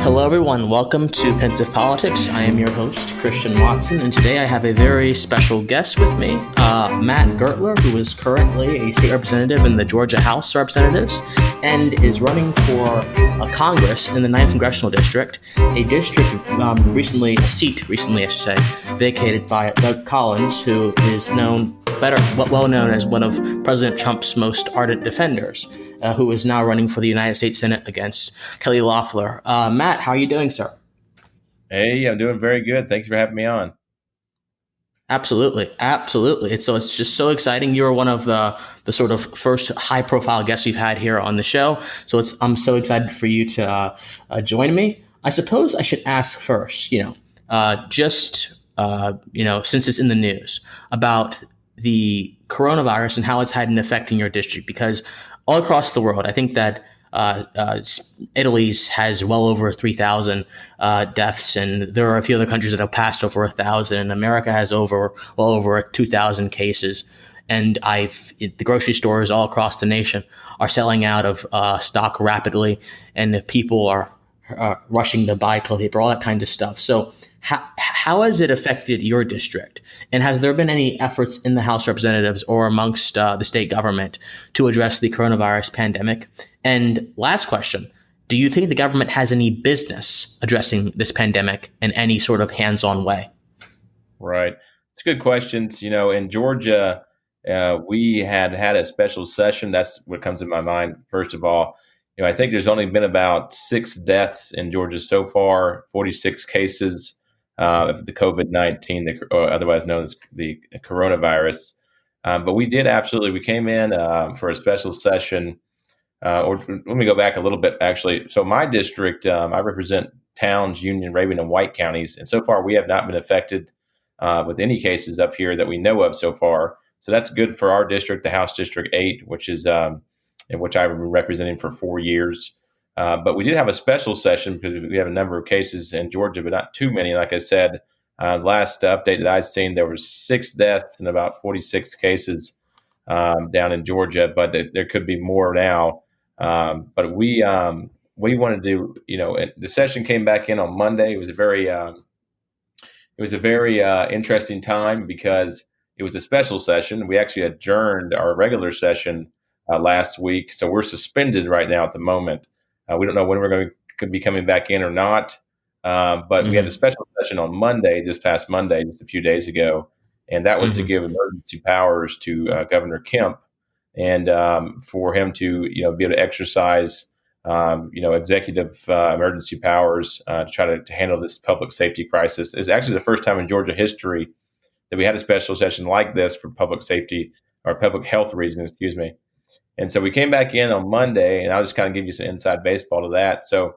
Hello, everyone. Welcome to Pensive Politics. I am your host, Christian Watson, and today I have a very special guest with me, Matt Gurtler, who is currently a state representative in the Georgia House of Representatives and is running for Congress in the 9th Congressional District, a district a seat recently, I should say, vacated by Doug Collins, who is well known as one of President Trump's most ardent defenders, who is now running for the United States Senate against Kelly Loeffler. Matt, how are you doing, sir? Hey, I'm doing very good. Thanks for having me on. Absolutely. It's just so exciting. You're one of the sort of first high-profile guests we've had here on the show. So I'm so excited for you to join me. I suppose I should ask first, since it's in the news, about the coronavirus and how it's had an effect in your district, because all across the world, I think that Italy's has well over 3,000 deaths, and there are a few other countries that have passed over 1,000. And America has well over 2,000 cases. And the grocery stores all across the nation are selling out of stock rapidly, and people are rushing to buy toilet paper, all that kind of stuff. So how has it affected your district? And has there been any efforts in the House of Representatives or amongst the state government to address the coronavirus pandemic? And last question, do you think the government has any business addressing this pandemic in any sort of hands-on way? Right. It's good questions. In Georgia, we had a special session. That's what comes to my mind. First of all, I think there's only been about 6 deaths in Georgia so far, 46 cases of the COVID-19, otherwise known as the coronavirus. But we came in for a special session. Or let me go back a little bit, actually. So my district, I represent Towns, Union, Raven, and White counties. And so far, we have not been affected with any cases up here that we know of so far. So that's good for our district, the House District 8, which is in which I've been representing for 4 years. But we did have a special session because we have a number of cases in Georgia, but not too many. Like I said, last update that I've seen, there were 6 deaths and about 46 cases down in Georgia, but there could be more now. But we wanted to, the session came back in on Monday. It was a very interesting time because it was a special session. We actually adjourned our regular session last week, so we're suspended right now at the moment. We don't know when we're could be coming back in or not. But we had a special session on this past Monday, just a few days ago, and that was to give emergency powers to Governor Kemp, and for him to be able to exercise executive emergency powers to try to handle this public safety crisis. It's actually the first time in Georgia history that we had a special session like this for public safety or public health reasons, excuse me. And so we came back in on Monday, and I'll just kind of give you some inside baseball to that. So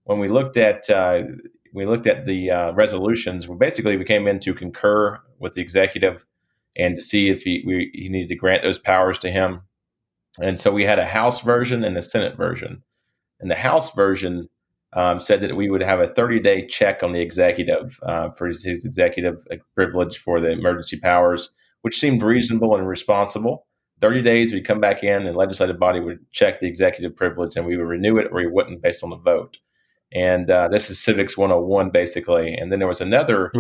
when we looked at the resolutions, we came in to concur with the executive and to see if he needed to grant those powers to him. And so we had a House version and a Senate version. And the House version said that we would have a 30-day check on the executive for his executive privilege for the emergency powers, which seemed reasonable and responsible. 30 days, we'd come back in, and the legislative body would check the executive privilege, and we would renew it or we wouldn't based on the vote. And this is Civics 101, basically. And then there was another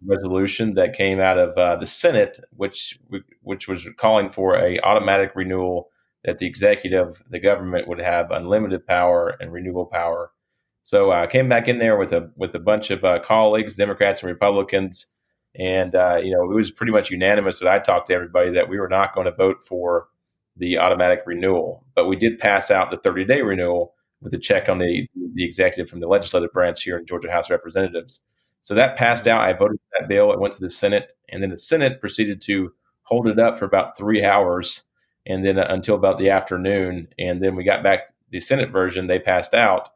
resolution that came out of the Senate, which was calling for a automatic renewal that the executive, the government, would have unlimited power and renewable power. So I came back in there with a bunch of colleagues, Democrats and Republicans, and it was pretty much unanimous that I talked to everybody that we were not going to vote for the automatic renewal, but we did pass out the 30-day renewal with a check on the executive from the legislative branch here in Georgia House of Representatives. So that passed out. I voted for that bill. It went to the Senate, and then the Senate proceeded to hold it up for about 3 hours, and then until about the afternoon. And then we got back the Senate version. They passed out.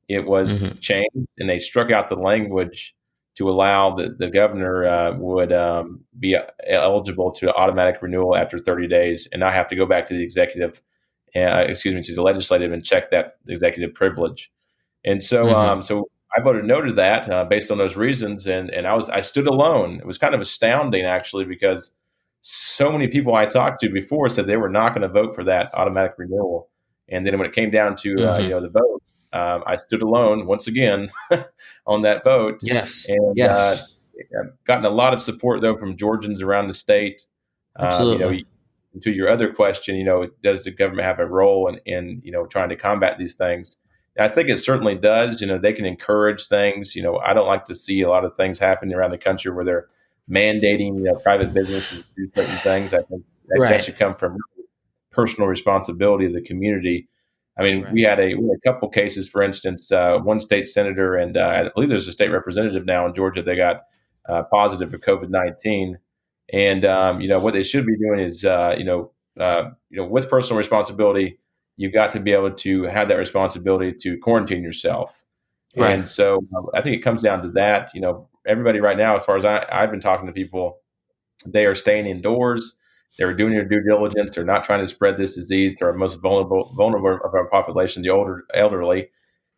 It was changed, and they struck out the language to allow the governor would be eligible to automatic renewal after 30 days, and I have to go back to the executive, to the legislative and check that executive privilege. And so, so I voted no to that based on those reasons, and I stood alone. It was kind of astounding, actually, because so many people I talked to before said they were not going to vote for that automatic renewal, and then when it came down to the vote, I stood alone once again on that vote, Yes. and Yes. I've gotten a lot of support though from Georgians around the state. You know, Absolutely. to your other question, you know, does the government have a role in you know trying to combat these things? I think it certainly does. You know, they can encourage things. You know, I don't like to see a lot of things happening around the country where they're mandating, you know, private businesses to do certain things. I think that Right. should come from personal responsibility of the community. I mean, Right. we had a couple cases, for instance, one state senator and I believe there's a state representative now in Georgia. They got positive for COVID-19, and you know what they should be doing is you know with personal responsibility, you've got to be able to have that responsibility to quarantine yourself. Right. And so I think it comes down to that. You know, everybody right now, as far as I've been talking to people, they are staying indoors. They're doing their due diligence. They're not trying to spread this disease to our most vulnerable of our population, the elderly.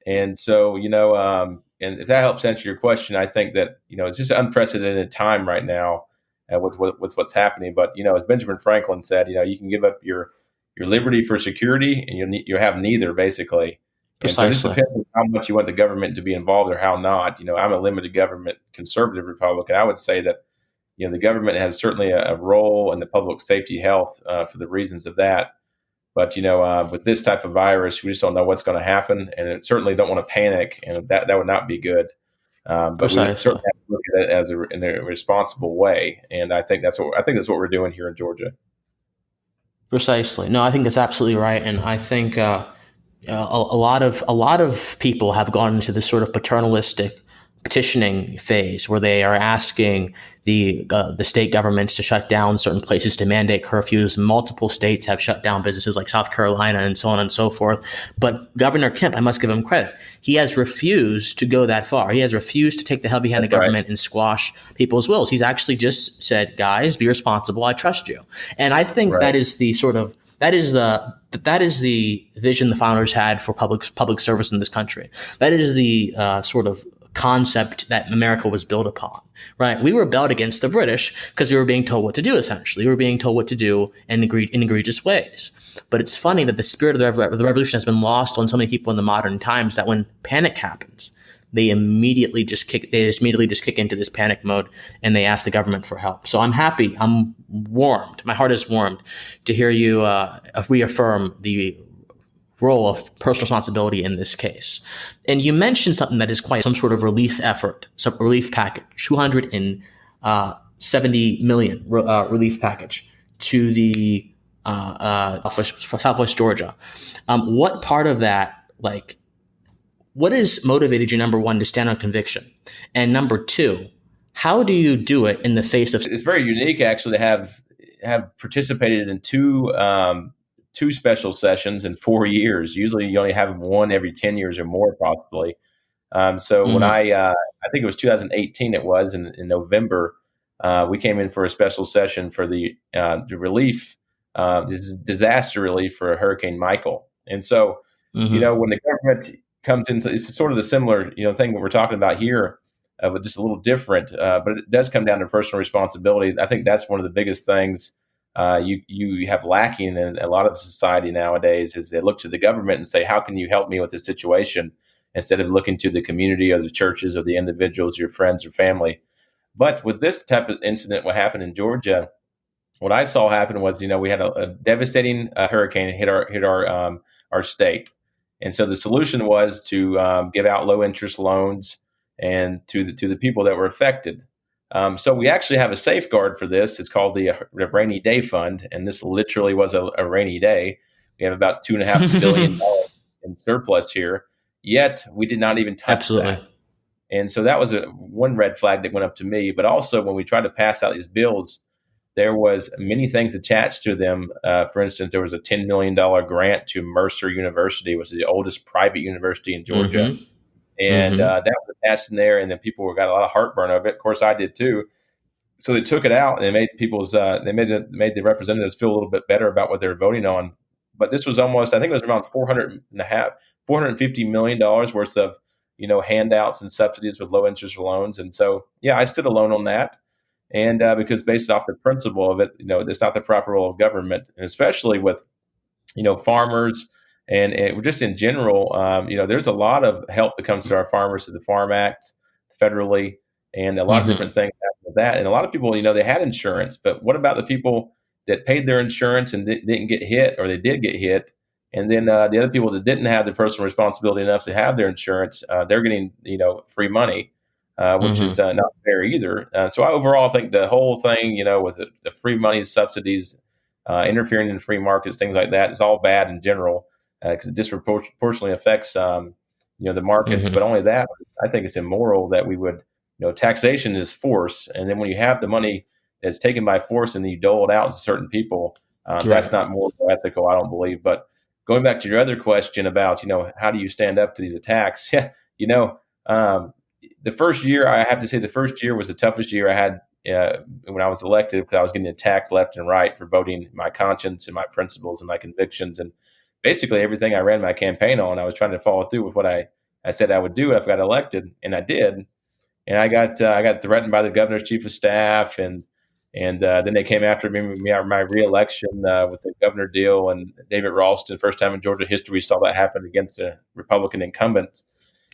And so, you know, and if that helps answer your question, I think that you know it's just an unprecedented time right now with what's happening. But you know, as Benjamin Franklin said, you know, you can give up your liberty for security, and you have neither basically. And so, it just Precisely. depends on how much you want the government to be involved or how not. You know, I'm a limited government conservative Republican. I would say that you know the government has certainly a role in the public safety health for the reasons of that. But you know, with this type of virus, we just don't know what's going to happen, and it certainly don't want to panic, and that would not be good. But we Precisely. certainly have to look at it as in a responsible way, and I think that's what we're doing here in Georgia. Precisely. No, I think that's absolutely right, and I think a lot of people have gone into this sort of paternalistic petitioning phase where they are asking the state governments to shut down certain places, to mandate curfews. Multiple states have shut down businesses like South Carolina and so on and so forth. But Governor Kemp, I must give him credit. He has refused to go that far. He has refused to take the heavy-handed That's right. government and squash people's wills. He's actually just said, guys, be responsible. I trust you. And I think Right. that is the sort of that is the vision the founders had for public service in this country. That is the sort of concept that America was built upon. Right? We rebelled against the British because we were being told what to do. Essentially, we were being told what to do in egregious ways. But it's funny that the spirit of the revolution has been lost on so many people in the modern times that when panic happens, they immediately just kick into this panic mode and they ask the government for help. So I'm happy. I'm warmed. My heart is warmed to hear you reaffirm the role of personal responsibility in this case. And you mentioned something that is quite some sort of relief effort, some relief package, 270 million relief package to the Southwest Georgia. What part of that, what has motivated you, number one, to stand on conviction? And number two, how do you do it in the face of... It's very unique actually to have participated in two special sessions in 4 years. Usually you only have one every 10 years or more, possibly. So when Mhm. I think it was 2018, it was in November, we came in for a special session for the relief, disaster relief for Hurricane Michael. And so, you know, Mhm. when the government comes into, it's sort of the similar, you know, thing that we're talking about here, but just a little different. But it does come down to personal responsibility. I think that's one of the biggest things you have lacking in a lot of society nowadays is they look to the government and say, how can you help me with this situation? Instead of looking to the community or the churches or the individuals, your friends or family. But with this type of incident, what happened in Georgia, what I saw happen was, you know, we had a devastating hurricane hit our state, and so the solution was to give out low interest loans and to the people that were affected. So we actually have a safeguard for this. It's called the rainy day fund, and this literally was a rainy day. We have about $2.5 billion in surplus here. Yet we did not even touch Absolutely. that. And so that was one red flag that went up to me. But also when we tried to pass out these bills, there was many things attached to them. For instance, there was a $10 million grant to Mercer University, which is the oldest private university in Georgia. Mhm. And Mhm. that was attached in there. And then people got a lot of heartburn over it. Of course, I did too. So they took it out and they made made the representatives feel a little bit better about what they were voting on. But this was almost, I think it was around $450 million worth of, you know, handouts and subsidies with low interest loans. And so, yeah, I stood alone on that. And because based off the principle of it, you know, it's not the proper role of government, and especially with, you know, farmers And just in general, there's a lot of help that comes to our farmers through the Farm Act federally, and a lot of Hmm. different things happen with that. And a lot of people, they had insurance, but what about the people that paid their insurance and didn't get hit, or they did get hit? And then the other people that didn't have the personal responsibility enough to have their insurance, they're getting free money, which is Hmm. not fair either. So I overall think the whole thing, with the free money, subsidies, interfering in the free markets, things like that, is all bad in general because it disproportionately affects the markets. But Hmm. only that, I think it's immoral that we would, taxation is force, and then when you have the money that's taken by force and you dole it out to certain people, Right. that's not moral or ethical, I don't believe. But going back to your other question about, how do you stand up to these attacks? Yeah, the first year, I have to say, the first year was the toughest year I had when I was elected, because I was getting attacked left and right for voting my conscience and my principles and my convictions, and basically everything I ran my campaign on, I was trying to follow through with what I said I would do if I got elected, and I did. And I got threatened by the governor's chief of staff, and then they came after me after my reelection with the governor deal, and David Ralston, first time in Georgia history we saw that happen against a Republican incumbent.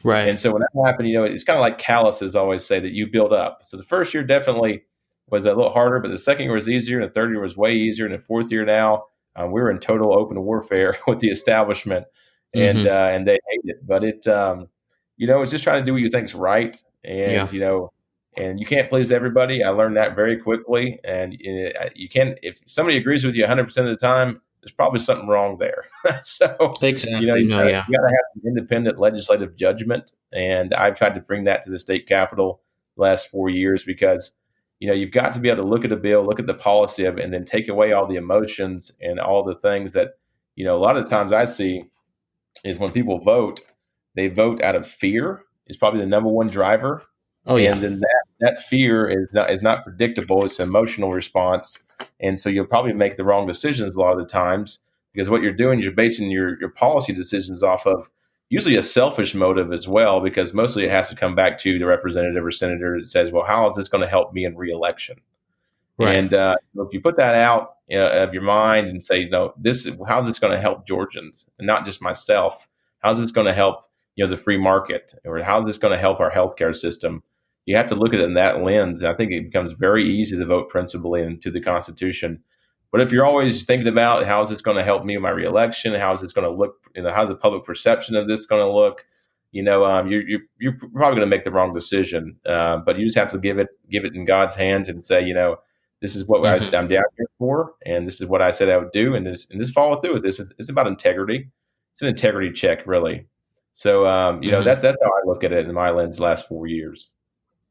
Right. And so when that happened, it's kind of like calluses always say that you build up. So the first year definitely was a little harder, but the second year was easier, and the third year was way easier, and the fourth year now we're in total open warfare with the establishment, Hmm. and they hate it. But it's just trying to do what you think's right, Yeah. and you can't please everybody. I learned that very quickly, and you can't. If somebody agrees with you 100% of the time, there's probably something wrong there. So Exactly. you No. got Yeah. you got to have some independent legislative judgment, and I've tried to bring that to the state capitol the last 4 years because you've got to be able to look at a bill, look at the policy of it, and then take away all the emotions and all the things that a lot of the times I see is when people vote, they vote out of fear. Is probably the number one driver, Oh yeah. and then that fear is not predictable. It's an emotional response, and so you'll probably make the wrong decisions a lot of the times because what you're doing, you're basing your policy decisions off of usually a selfish motive as well, because mostly it has to come back to the representative or senator that says, well, how is this going to help me in reelection? Right. And if you put that out of your mind and say, no, how's this going to help Georgians and not just myself? How's this going to help the free market, or how's this going to help our healthcare system? You have to look at it in that lens. And I think it becomes very easy to vote principally into the Constitution. But if you're always thinking about how's this going to help me in my reelection, how's this going to look, how's the public perception of this going to look, you're probably going to make the wrong decision. But you just have to give it in God's hands and say, this is what Hmm. I'm down here for, and this is what I said I would do, and this follow through with this. It's about integrity. It's an integrity check, really. So, Hmm. that's how I look at it in my lens. The last 4 years.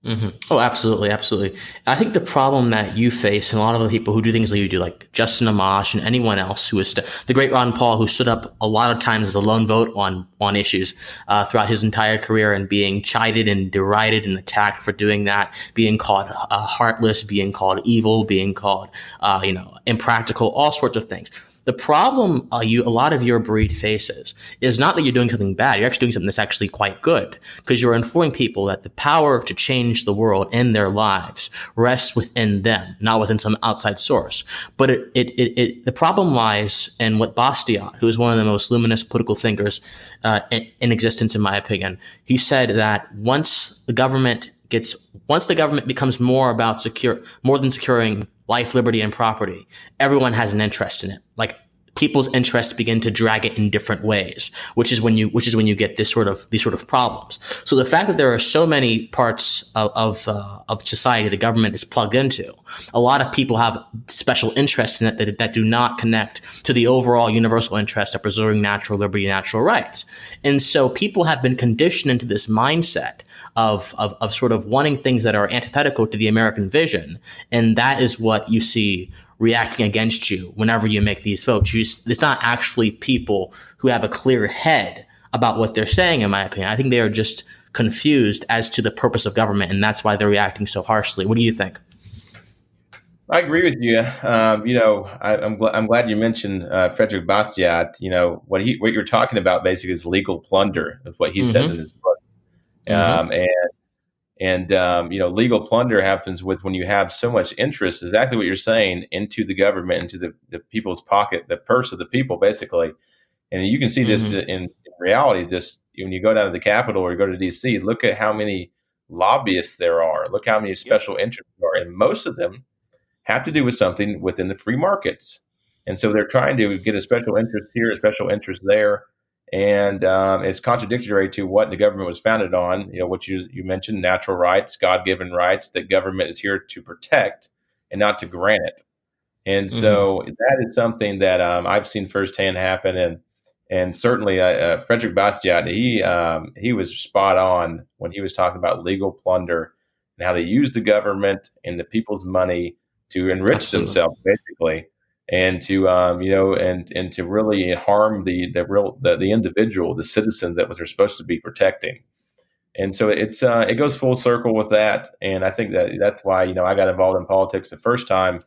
Hmm. Oh, absolutely, absolutely. I think the problem that you face, and a lot of the people who do things like you do, like Justin Amash and anyone else who is the great Ron Paul, who stood up a lot of times as a lone vote on issues throughout his entire career, and being chided and derided and attacked for doing that, being called heartless, being called evil, being called impractical, all sorts of things. The problem a lot of your breed faces is not that you're doing something bad. You're actually doing something that's actually quite good, because you're informing people that the power to change the world and their lives rests within them, not within some outside source. But the problem lies in what Bastiat, who is one of the most luminous political thinkers in existence, in my opinion, he said that once the government becomes more than securing life, liberty, and property, everyone has an interest in it. Like, people's interests begin to drag it in different ways, which is when you get these sort of problems. So the fact that there are so many parts of society the government is plugged into, a lot of people have special interests in it that do not connect to the overall universal interest of preserving natural liberty and natural rights. And so people have been conditioned into this mindset of sort of wanting things that are antithetical to the American vision, and that is what you see reacting against you whenever you make these votes. It's not actually people who have a clear head about what they're saying, in my opinion. I think they are just confused as to the purpose of government, and that's why they're reacting so harshly. What do you think? I agree with you. I'm glad you mentioned Frederick Bastiat. What you're talking about basically is legal plunder, is what he says in Mm-hmm. his book. Mm-hmm. Legal plunder happens when you have so much interest, exactly what you're saying, into the government, into the people's pocket, the purse of the people, basically. And you can see this Mm-hmm. in reality. Just when you go down to the Capitol or you go to D.C., look at how many lobbyists there are. Look how many Yep. special interests there are, and most of them have to do with something within the free markets. And so they're trying to get a special interest here, a special interest there, and it's contradictory to what the government was founded on. What you mentioned: natural rights, God-given rights that government is here to protect and not to grant it. And Mm-hmm. so that is something that I've seen firsthand happen, and certainly Frederick Bastiat, he was spot on when he was talking about legal plunder and how they use the government and the people's money to enrich Absolutely. themselves, basically, and to and to really harm the individual, the citizen that they're supposed to be protecting. And so it goes full circle with that, and I think that's why I got involved in politics the first time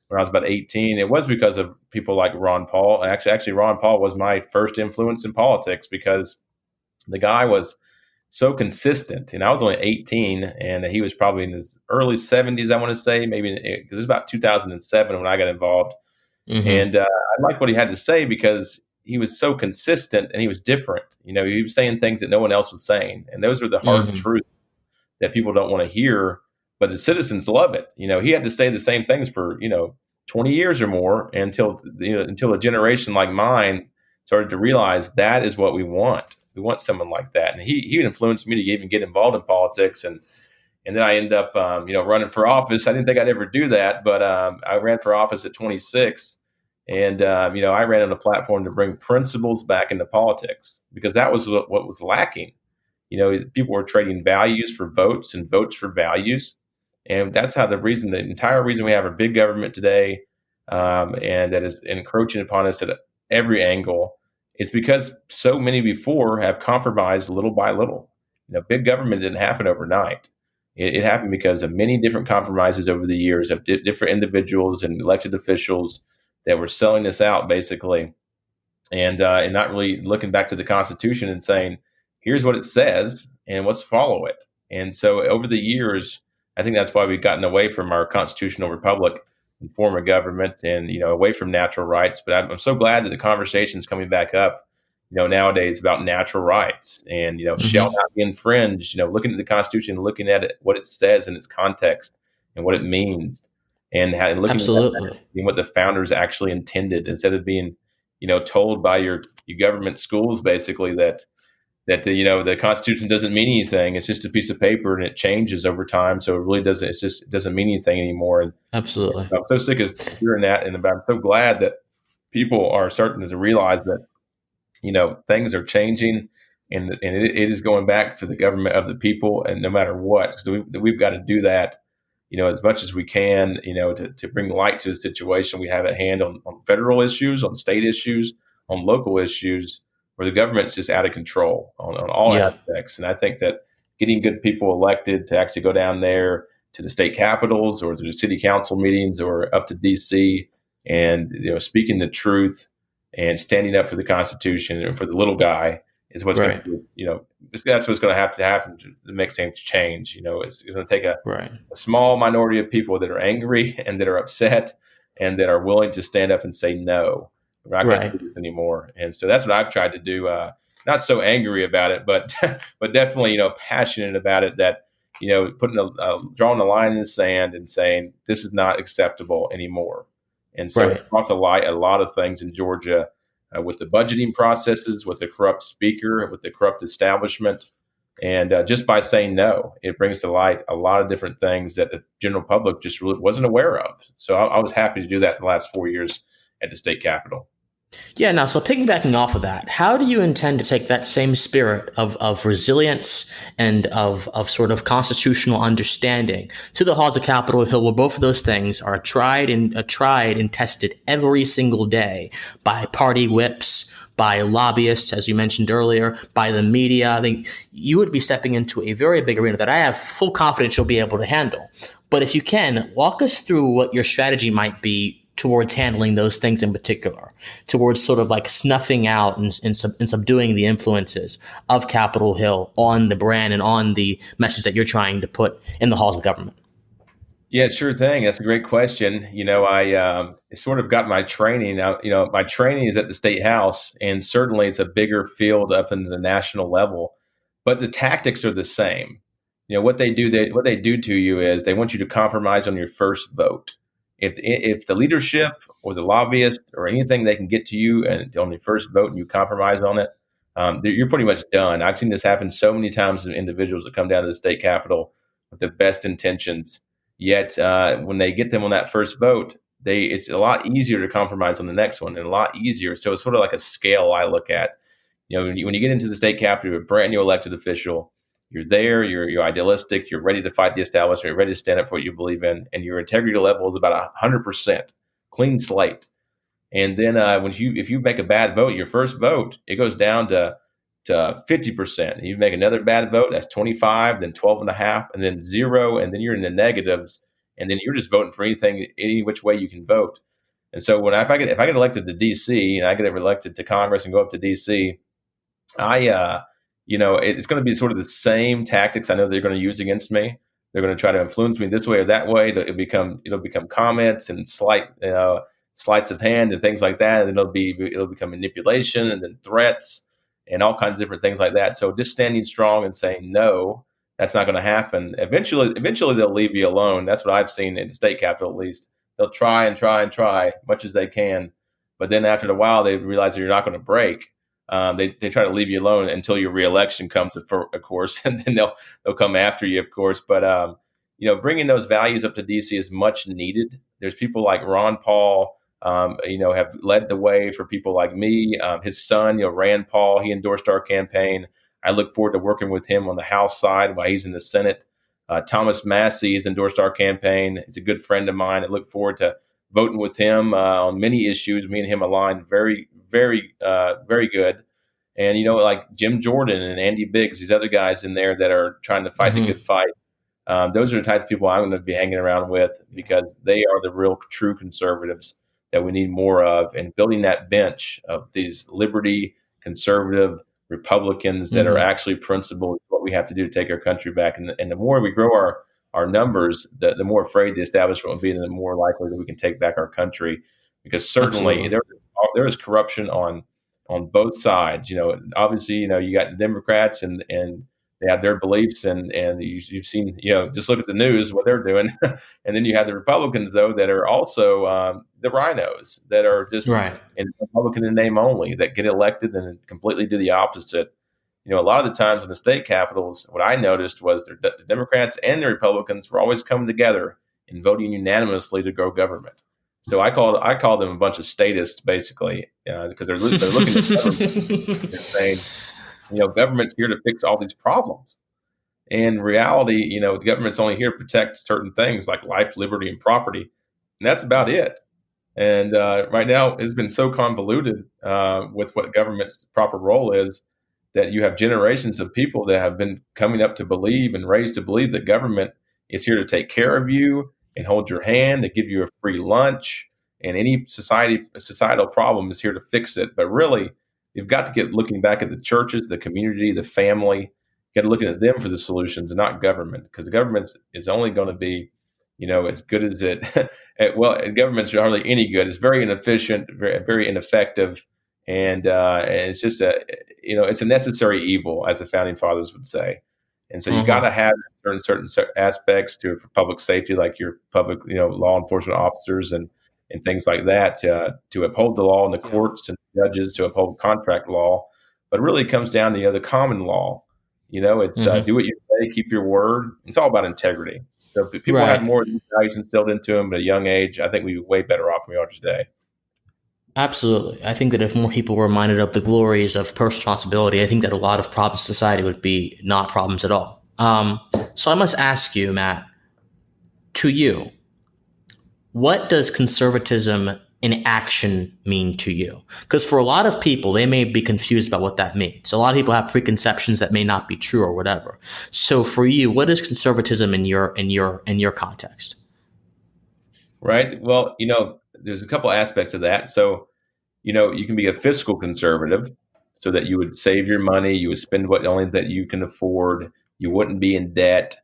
when I was about 18. It was because of people like Ron Paul. Actually, Ron Paul was my first influence in politics because the guy was so consistent. And I was only 18, and he was probably in his early 70s, I want to say, maybe because it was about 2007 when I got involved. Mm-hmm. And I liked what he had to say because he was so consistent and he was different. He was saying things that no one else was saying. And those are the hard Mm-hmm. truths that people don't want to hear, but the citizens love it. He had to say the same things for 20 years or more until a generation like mine started to realize that is what we want. We want someone like that, and he influenced me to even get involved in politics, and then I ended up running for office. I didn't think I'd ever do that, but I ran for office at 26. And I ran on a platform to bring principles back into politics because that was what was lacking. People were trading values for votes and votes for values. And that's how the entire reason we have a big government today, and that is encroaching upon us at every angle, is because so many before have compromised little by little. Big government didn't happen overnight. It happened because of many different compromises over the years of different individuals and elected officials that were selling us out, basically, and not really looking back to the Constitution and saying, here's what it says and let's follow it. And so over the years, I think that's why we've gotten away from our constitutional republic and form of government, and away from natural rights. But I'm so glad that the conversation is coming back up, nowadays, about natural rights and shall Mm-hmm. not be infringed. Looking at the Constitution, looking at it, what it says in its context and what it means, and looking at that Absolutely. and what the founders actually intended, instead of being told by your government schools, basically, that the Constitution doesn't mean anything. It's just a piece of paper and it changes over time. So it really doesn't. It doesn't mean anything anymore. And Absolutely. I'm so sick of hearing that, and I'm so glad that people are starting to realize that things are changing, and it is going back to the government of the people, and no matter what, so we've got to do that. As much as we can, to bring light to the situation we have at hand on federal issues, on state issues, on local issues, where the government's just out of control on all Yeah. aspects. And I think that getting good people elected to actually go down there to the state capitals or to the city council meetings or up to DC, and speaking the truth and standing up for the Constitution and for the little guy is what's going Right. to that's what's going to have to happen to make things change. It's going to take Right. a small minority of people that are angry and that are upset and that are willing to stand up and say, no, we're not going to Right. do this anymore. And so that's what I've tried to do. Not so angry about it, but but definitely passionate about it. That putting drawing a line in the sand and saying this is not acceptable anymore. And so Right. it brought to light a lot of things in Georgia, with the budgeting processes, with the corrupt speaker, with the corrupt establishment. And just by saying no, it brings to light a lot of different things that the general public just really wasn't aware of. So I was happy to do that in the last 4 years at the state capitol. Yeah, now, so piggybacking off of that, how do you intend to take that same spirit of resilience and of sort of constitutional understanding to the halls of Capitol Hill, where both of those things are tried and tested every single day by party whips, by lobbyists, as you mentioned earlier, by the media? I think you would be stepping into a very big arena that I have full confidence you'll be able to handle. But if you can, walk us through what your strategy might be towards handling those things in particular, towards sort of like snuffing out and subduing the influences of Capitol Hill on the brand and on the message that you're trying to put in the halls of government. Yeah, sure thing. That's a great question. I sort of got my training. Now, my training is at the state house, and certainly it's a bigger field up into the national level, but the tactics are the same. What they do to you is they want you to compromise on your first vote. If the leadership or the lobbyist or anything they can get to you and on your first vote and you compromise on it, you're pretty much done. I've seen this happen so many times to individuals that come down to the state capitol with the best intentions. Yet when they get them on that first vote, it's a lot easier to compromise on the next one, and a lot easier. So it's sort of like a scale I look at. When you get into the state capitol, you're a brand new elected official. You're there. You're idealistic. You're ready to fight the establishment. You're ready to stand up for what you believe in, and your integrity level is about 100%, clean slate. And then if you make a bad vote, your first vote, it goes down to 50%. You make another bad vote, that's 25, then 12 and a half, and then zero, and then you're in the negatives, and then you're just voting for anything, any which way you can vote. And so if I get elected to DC and I get elected to Congress and go up to DC, it's going to be sort of the same tactics I know they're going to use against me. They're going to try to influence me this way or that way. It'll become comments and sleights of hand and things like that. And it'll become manipulation and then threats and all kinds of different things like that. So just standing strong and saying no, that's not going to happen. Eventually they'll leave you alone. That's what I've seen in the state capitol, at least. They'll try and try and try much as they can, but then after a while they realize that you're not going to break. They try to leave you alone until your reelection comes, of course, and then they'll come after you, of course. But bringing those values up to DC is much needed. There's people like Ron Paul, have led the way for people like me. His son, Rand Paul, he endorsed our campaign. I look forward to working with him on the House side while he's in the Senate. Thomas Massey has endorsed our campaign. He's a good friend of mine. I look forward to voting with him on many issues. Me and him align very, very, very good. And, like Jim Jordan and Andy Biggs, these other guys in there that are trying to fight the good fight. Those are the types of people I'm going to be hanging around with because they are the real true conservatives that we need more of, and building that bench of these liberty, conservative Republicans that are actually principled is what we have to do to take our country back. And the more we grow our numbers, the more afraid the establishment will be, and the more likely that we can take back our country. Because certainly there is corruption on both sides. Obviously, you got the Democrats and they have their beliefs, and you've seen, just look at the news, what they're doing. And then you have the Republicans, though, that are also the rhinos that are just in Republican in name only, that get elected and completely do the opposite. A lot of the times in the state capitals, what I noticed was the Democrats and the Republicans were always coming together and voting unanimously to grow government. So I call them a bunch of statists, basically, because they're looking at government and saying, government's here to fix all these problems. In reality, the government's only here to protect certain things like life, liberty, and property, and that's about it. And right now, it's been so convoluted with what government's proper role is that you have generations of people that have been coming up to believe and raised to believe that government is here to take care of you and hold your hand and give you a free lunch, and any societal problem is here to fix it. But really, you've got to get looking back at the churches, the community, the family. You got to look at them for the solutions and not government, because the government is only going to be, as good as it. Well, government's hardly any good. It's very inefficient, very, very ineffective, and it's just it's a necessary evil, as the founding fathers would say. And so you got to have certain aspects to public safety, like your public, law enforcement officers and things like that, to uphold the law, and the courts and judges to uphold contract law. But it really comes down to the common law. It's do what you say, keep your word. It's all about integrity. So if people have more of these values instilled into them at a young age, I think we'd be way better off than we are today. Absolutely. I think that if more people were reminded of the glories of personal responsibility, I think that a lot of problems in society would be not problems at all. So I must ask you, Matt, to you, what does conservatism in action mean to you? Because for a lot of people, they may be confused about what that means. A lot of people have preconceptions that may not be true or whatever. So for you, what is conservatism in your context? Right. Well, there's a couple aspects of that. So, you can be a fiscal conservative, so that you would save your money, you would spend what only that you can afford, you wouldn't be in debt.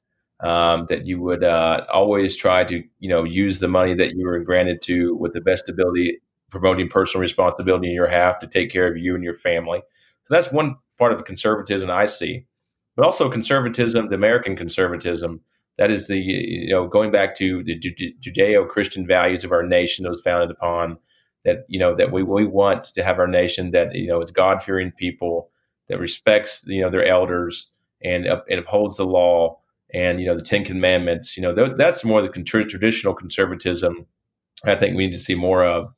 that you would always try to, use the money that you were granted to with the best ability, promoting personal responsibility in your half to take care of you and your family. So that's one part of the conservatism I see. But also conservatism, the American conservatism, that is the, going back to the Judeo-Christian values of our nation that was founded upon that, that we want to have our nation that, is God-fearing people that respects, their elders and upholds the law and, the Ten Commandments. That's more the traditional conservatism I think we need to see more of.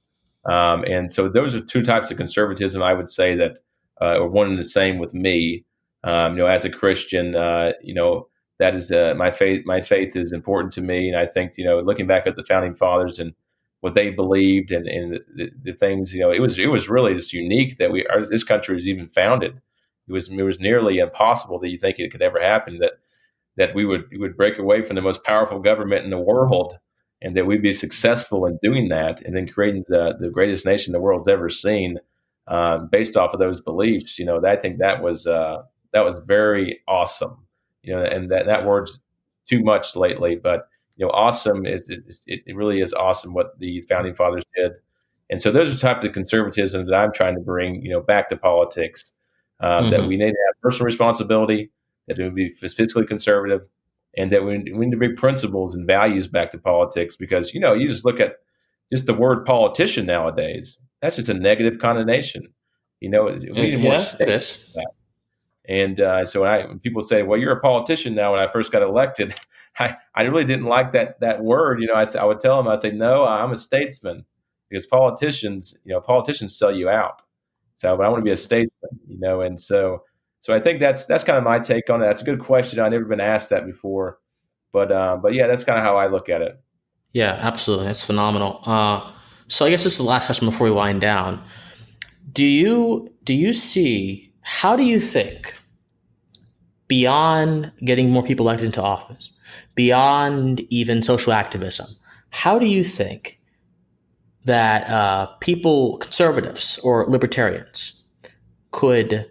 And so those are two types of conservatism I would say that are one and the same with me. As a Christian, that is my faith. My faith is important to me, and I think looking back at the founding fathers and what they believed and the things, it was really just unique that this country was even founded. It was nearly impossible that you think it could ever happen that we would break away from the most powerful government in the world and that we'd be successful in doing that and then creating the greatest nation the world's ever seen based off of those beliefs. I think that was very awesome. And that word's too much lately, but awesome it really is awesome what the founding fathers did. And so those are types of conservatism that I'm trying to bring, back to politics, that we need to have personal responsibility, that we would be fiscally conservative, and that we need to bring principles and values back to politics because, you just look at just the word politician nowadays. That's just a negative connotation. We need more statements. And so when people say, well, you're a politician now, when I first got elected, I really didn't like that word. I would tell them, I'd say, no, I'm a statesman because politicians sell you out. So but I want to be a statesman, and so I think that's kind of my take on it. That's a good question. I've never been asked that before, but yeah, that's kind of how I look at it. Yeah, absolutely. That's phenomenal. So I guess this is the last question before we wind down. Do you see, how do you think, beyond getting more people elected into office, beyond even social activism, how do you think that conservatives or libertarians could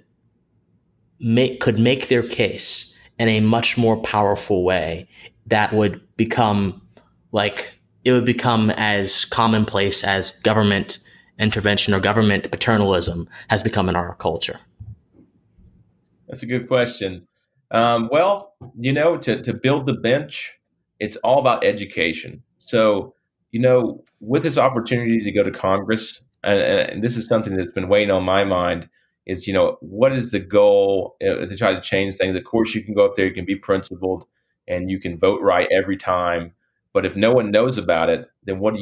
make their case in a much more powerful way that would become as commonplace as government intervention or government paternalism has become in our culture? That's a good question. Well, to build the bench, it's all about education. So, with this opportunity to go to Congress, and this is something that's been weighing on my mind, is, what is the goal to try to change things? Of course, you can go up there, you can be principled, and you can vote right every time. But if no one knows about it, then how are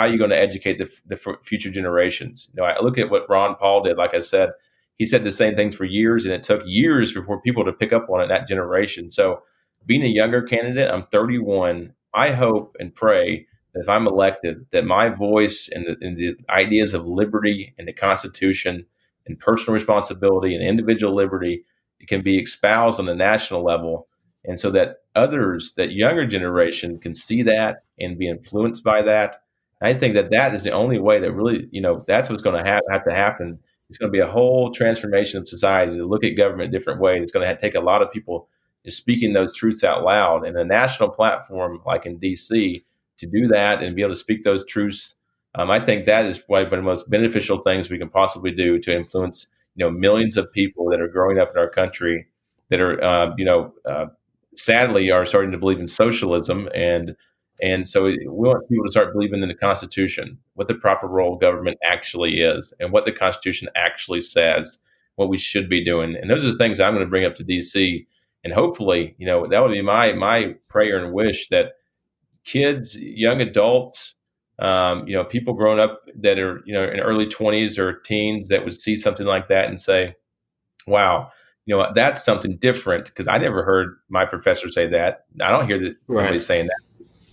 you going to educate the future generations? I look at what Ron Paul did. Like I said, he said the same things for years, and it took years for people to pick up on it in that generation. So being a younger candidate, I'm 31. I hope and pray that if I'm elected, that my voice and the ideas of liberty and the Constitution and personal responsibility and individual liberty can be espoused on the national level. And so that others, that younger generation can see that and be influenced by that. I think that is the only way that really, that's what's going to have to happen. It's going to be a whole transformation of society to look at government a different way. It's going to take a lot of people just speaking those truths out loud and a national platform like in DC to do that and be able to speak those truths. I think that is one of the most beneficial things we can possibly do to influence, millions of people that are growing up in our country that are, sadly, are starting to believe in socialism. And so we want people to start believing in the Constitution, what the proper role of government actually is, and what the Constitution actually says, what we should be doing. And those are the things I'm going to bring up to DC. And hopefully, that would be my prayer and wish that kids, young adults, people growing up that are, in early 20s or teens that would see something like that and say, wow, that's something different, because I never heard my professor say that. I don't hear somebody saying that.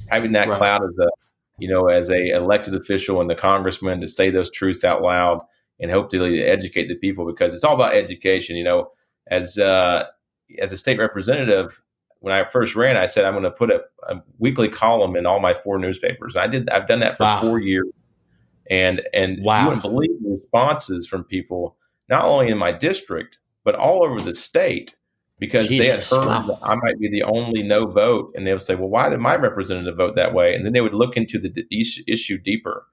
Having that cloud as a elected official and the congressman to say those truths out loud and hopefully educate the people, because it's all about education. As a state representative, when I first ran, I said I'm going to put a weekly column in all my 4 newspapers. And I've done that for 4 years, and you wouldn't believe the responses from people, not only in my district but all over the state. because they had Jesus, heard wow. that I might be the only no vote, and they would say, "Well, why did my representative vote that way?" And then they would look into the issue deeper.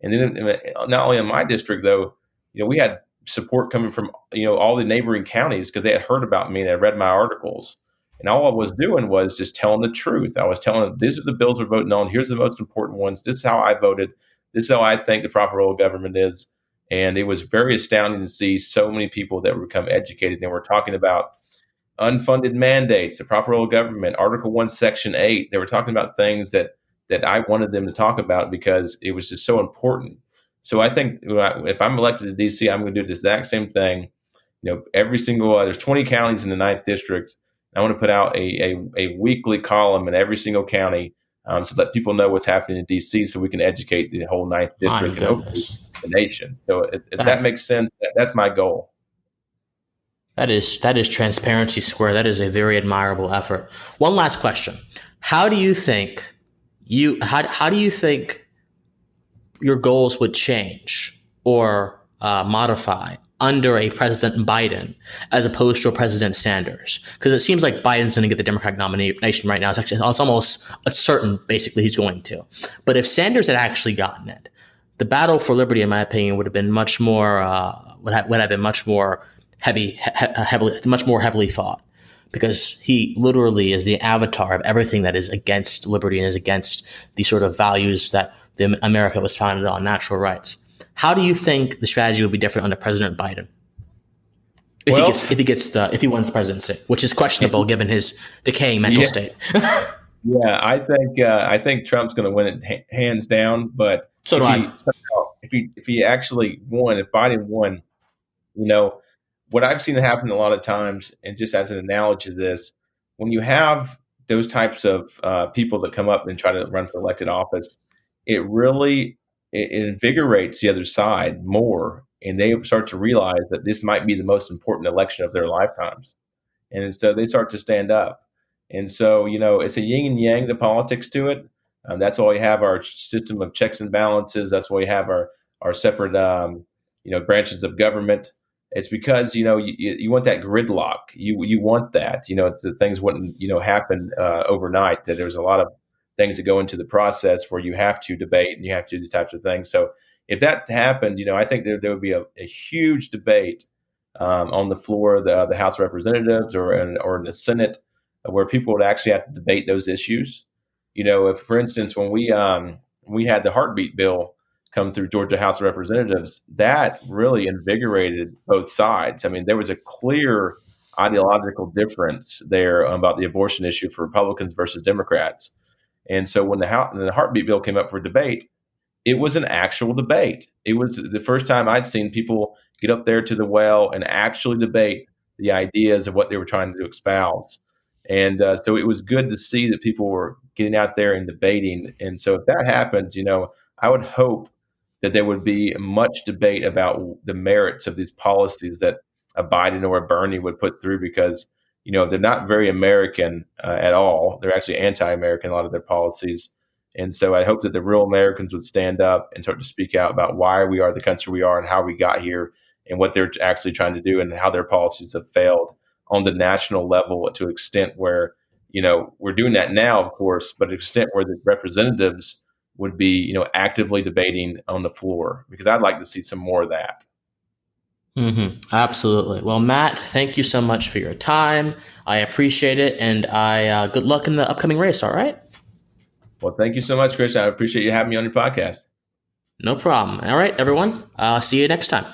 And then not only in my district, though, we had support coming from all the neighboring counties because they had heard about me and had read my articles. And all I was doing was just telling the truth. I was telling them, these are the bills we're voting on. Here's the most important ones. This is how I voted. This is how I think the proper role of government is. And it was very astounding to see so many people that would become educated. And we're talking about unfunded mandates, the proper role of government, Article 1, Section 8. They were talking about things that I wanted them to talk about because it was just so important. So I think if I'm elected to D.C., I'm going to do the exact same thing. Every single there's 20 counties in the 9th district. I want to put out a weekly column in every single county so that people know what's happening in D.C. so we can educate the whole 9th My district and hopefully goodness. the nation. So if that makes sense, that's my goal. That is transparency square. That is a very admirable effort. One last question. How do you think your goals would change or modify under a President Biden as opposed to a President Sanders? Because it seems like Biden's going to get the Democratic nomination right now. It's almost certain, basically, he's going to. But if Sanders had actually gotten it, the battle for liberty, in my opinion, would have been much more heavily thought, because he literally is the avatar of everything that is against liberty and is against the sort of values that America was founded on, natural rights. How do you think the strategy would be different under President Biden if he wins the presidency, which is questionable given his decaying mental state? Yeah, I think Trump's going to win it hands down. But So do I. if he actually won, if Biden won, what I've seen happen a lot of times, and just as an analogy to this, when you have those types of people that come up and try to run for elected office, it really it invigorates the other side more, and they start to realize that this might be the most important election of their lifetimes, and so they start to stand up. And so it's a yin and yang, the politics to it. That's why we have our system of checks and balances. That's why we have our separate branches of government. It's because you want that gridlock. You want that. It's the things wouldn't happen overnight. That there's a lot of things that go into the process where you have to debate and you have to do these types of things. So if that happened, I think there would be a huge debate on the floor of the House of Representatives or in the Senate, where people would actually have to debate those issues. If, for instance, when we had the heartbeat bill come through Georgia House of Representatives, that really invigorated both sides. I mean, there was a clear ideological difference there about the abortion issue for Republicans versus Democrats. And so when the heartbeat bill came up for debate, it was an actual debate. It was the first time I'd seen people get up there to the well and actually debate the ideas of what they were trying to espouse. And so it was good to see that people were getting out there and debating. And so if that happens, I would hope that there would be much debate about the merits of these policies that a Biden or a Bernie would put through, because they're not very American at all. They're actually anti-American, a lot of their policies. And so I hope that the real Americans would stand up and start to speak out about why we are the country we are and how we got here and what they're actually trying to do and how their policies have failed on the national level to an extent where, we're doing that now, of course, but to an extent where the representatives would be, actively debating on the floor, because I'd like to see some more of that. Mm-hmm. Absolutely. Well, Matt, thank you so much for your time. I appreciate it. And good luck in the upcoming race. All right. Well, thank you so much, Chris. I appreciate you having me on your podcast. No problem. All right, everyone. I'll see you next time.